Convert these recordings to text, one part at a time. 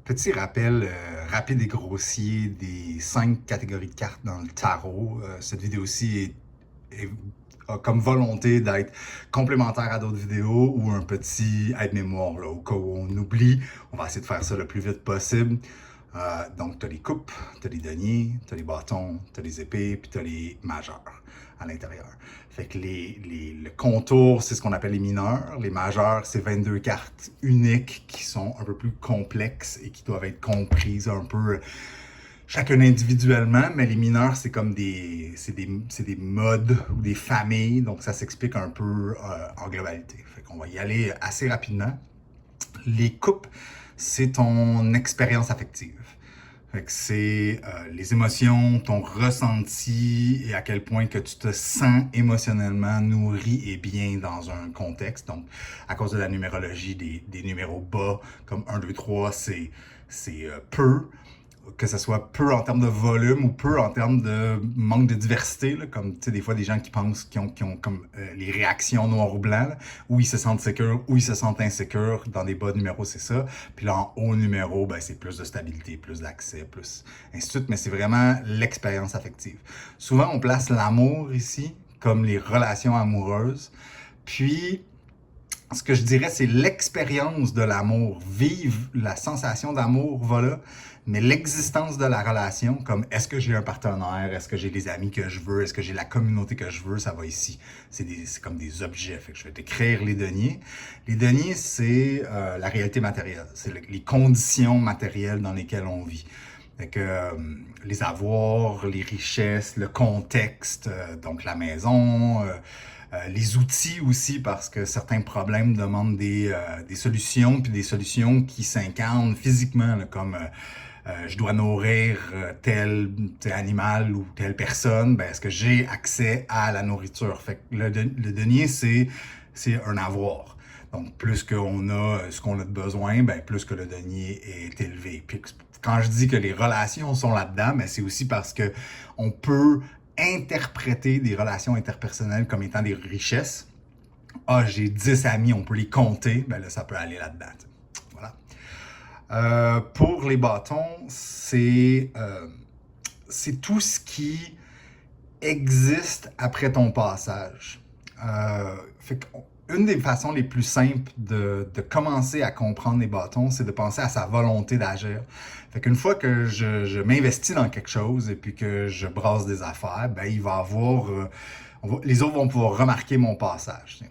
Petit rappel rapide et grossier des 5 catégories de cartes dans le tarot. Cette vidéo-ci a comme volonté d'être complémentaire à d'autres vidéos ou un petit aide-mémoire, là, au cas où on oublie. On va essayer de faire ça le plus vite possible. Donc, tu as les coupes, tu as les deniers, tu as les bâtons, tu as les épées, puis tu as les majeurs à l'intérieur. Fait que le contour, c'est ce qu'on appelle les mineurs. Les majeurs, c'est 22 cartes uniques qui sont un peu plus complexes et qui doivent être comprises un peu chacun individuellement, mais les mineurs, c'est comme des modes ou des familles, donc ça s'explique un peu en globalité. Fait qu'on va y aller assez rapidement. Les coupes, c'est ton expérience affective. Fait que c'est les émotions, ton ressenti et à quel point que tu te sens émotionnellement nourri et bien dans un contexte. Donc, à cause de la numérologie, des numéros bas, comme 1, 2, 3, c'est peu, que ce soit peu en termes de volume ou peu en termes de manque de diversité, là, comme tu sais, des fois des gens qui pensent qui ont comme les réactions noir ou blanc, là, où ils se sentent sécures, où ils se sentent insécures. Dans des bas numéros, c'est ça. Puis là, en haut numéro, ben, c'est plus de stabilité, plus d'accès, plus ainsi de suite. Mais c'est vraiment l'expérience affective. Souvent, on place l'amour ici comme les relations amoureuses. Puis, ce que je dirais, c'est l'expérience de l'amour. Vivre la sensation d'amour, voilà. Mais l'existence de la relation, comme est-ce que j'ai un partenaire, est-ce que j'ai les amis que je veux, est-ce que j'ai la communauté que je veux, ça va ici. C'est comme des objets. Fait que je vais décrire les deniers. Les deniers, c'est la réalité matérielle. C'est les conditions matérielles dans lesquelles on vit. Fait que les avoirs, les richesses, le contexte, donc la maison, les outils aussi, parce que certains problèmes demandent des solutions, puis des solutions qui s'incarnent physiquement, là, comme je dois nourrir tel animal ou telle personne, ben, est-ce que j'ai accès à la nourriture? Fait que le denier, c'est un avoir. Donc, plus qu'on a ce qu'on a de besoin, ben, plus que le denier est élevé. Puis, quand je dis que les relations sont là-dedans, ben, c'est aussi parce que on peut interpréter des relations interpersonnelles comme étant des richesses. Ah, j'ai 10 amis, on peut les compter, ben là, ça peut aller là-dedans. Voilà. Pour les bâtons, c'est tout ce qui existe après ton passage. Une des façons les plus simples de commencer à comprendre les bâtons, c'est de penser à sa volonté d'agir. Fait qu'une fois que je m'investis dans quelque chose et puis que je brasse des affaires, ben il va avoir, les autres vont pouvoir remarquer mon passage.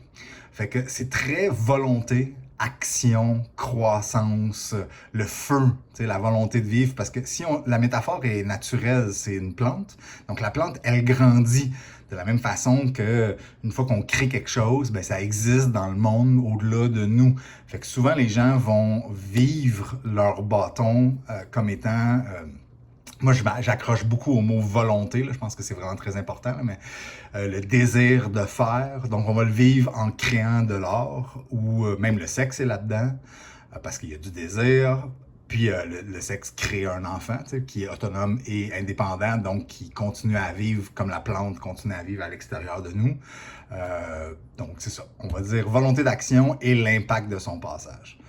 Fait que c'est très volonté, action, croissance, le feu, la volonté de vivre. Parce que la métaphore est naturelle, c'est une plante. Donc la plante, elle grandit de la même façon que une fois qu'on crée quelque chose, ben ça existe dans le monde au-delà de nous. Fait que souvent les gens vont vivre leur bâton comme étant moi, j'accroche beaucoup au mot volonté, là. Je pense que c'est vraiment très important, là, mais le désir de faire. Donc, on va le vivre en créant de l'art, ou même le sexe est là-dedans, parce qu'il y a du désir. Puis le sexe crée un enfant, tu sais, qui est autonome et indépendant, donc qui continue à vivre comme la plante continue à vivre à l'extérieur de nous. Donc, c'est ça. On va dire volonté d'action et l'impact de son passage.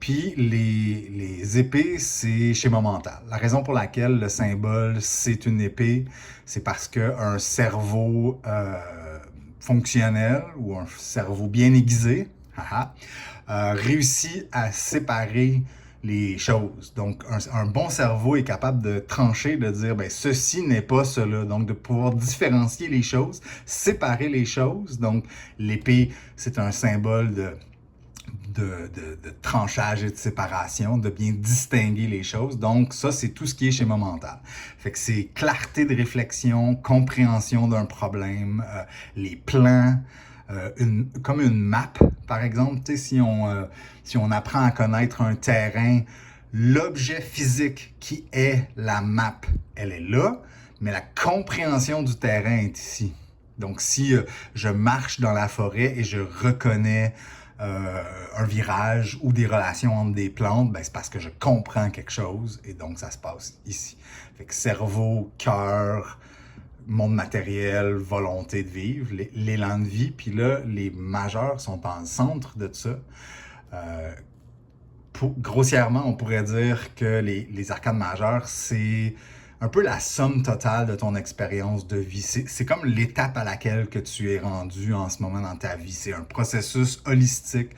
Puis les épées, c'est schéma mental. La raison pour laquelle le symbole, c'est une épée, c'est parce qu'un cerveau fonctionnel ou un cerveau bien aiguisé réussit à séparer les choses. Donc, un bon cerveau est capable de trancher, de dire, ben, ceci n'est pas cela. Donc, de pouvoir différencier les choses, séparer les choses. Donc, l'épée, c'est un symbole de tranchage et de séparation, de bien distinguer les choses. Donc, ça, c'est tout ce qui est schéma mental. Fait que c'est clarté de réflexion, compréhension d'un problème, les plans, comme une map, par exemple. Tu sais, si on apprend à connaître un terrain, l'objet physique qui est la map, elle est là, mais la compréhension du terrain est ici. Donc, si je marche dans la forêt et je reconnais un virage ou des relations entre des plantes, ben c'est parce que je comprends quelque chose et donc ça se passe ici. Fait que cerveau, cœur, monde matériel, volonté de vivre, l'élan de vie, puis là, les majeurs sont en centre de ça. grossièrement, on pourrait dire que les arcades majeures, c'est un peu la somme totale de ton expérience de vie. C'est comme l'étape à laquelle que tu es rendu en ce moment dans ta vie. C'est un processus holistique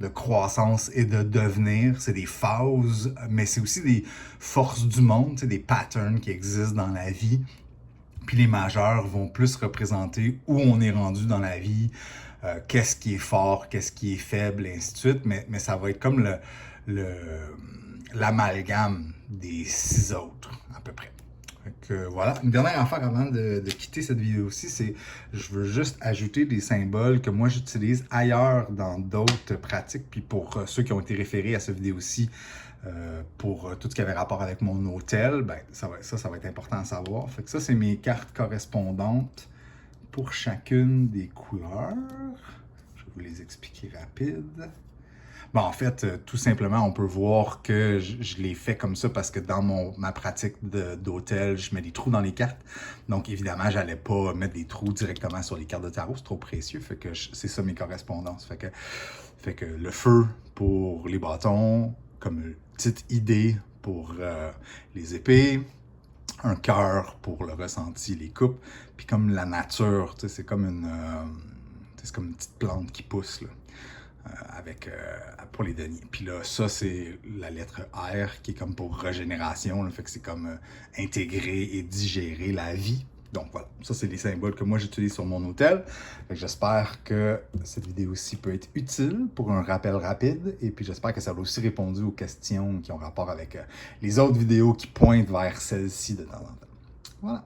de croissance et de devenir. C'est des phases, mais c'est aussi des forces du monde, des patterns qui existent dans la vie. Puis les majeurs vont plus représenter où on est rendu dans la vie, qu'est-ce qui est fort, qu'est-ce qui est faible, et ainsi de suite. Mais ça va être comme l'amalgame des 6 autres, à peu près. Donc, voilà. Une dernière affaire avant de quitter cette vidéo-ci, c'est je veux juste ajouter des symboles que moi j'utilise ailleurs dans d'autres pratiques. Puis pour ceux qui ont été référés à cette vidéo-ci, pour tout ce qui avait rapport avec mon hôtel, ben, ça va être important à savoir. Fait que ça, c'est mes cartes correspondantes pour chacune des couleurs. Je vais vous les expliquer rapide. Bon, en fait, tout simplement, on peut voir que je l'ai fait comme ça parce que dans ma pratique d'hôtel, je mets des trous dans les cartes. Donc, évidemment, j'allais pas mettre des trous directement sur les cartes de tarot, c'est trop précieux. Fait que c'est ça mes correspondances. Fait que le feu pour les bâtons, comme une petite idée pour les épées, un cœur pour le ressenti, les coupes, puis comme la nature, c'est comme c'est comme une petite plante qui pousse là, pour les deniers. Puis là, ça c'est la lettre R qui est comme pour régénération, là, fait que c'est comme intégrer et digérer la vie. Donc voilà, ça c'est les symboles que moi j'utilise sur mon hôtel. J'espère que cette vidéo-ci peut être utile pour un rappel rapide. Et puis j'espère que ça va aussi répondu aux questions qui ont rapport avec les autres vidéos qui pointent vers celle-ci de temps en temps. Voilà.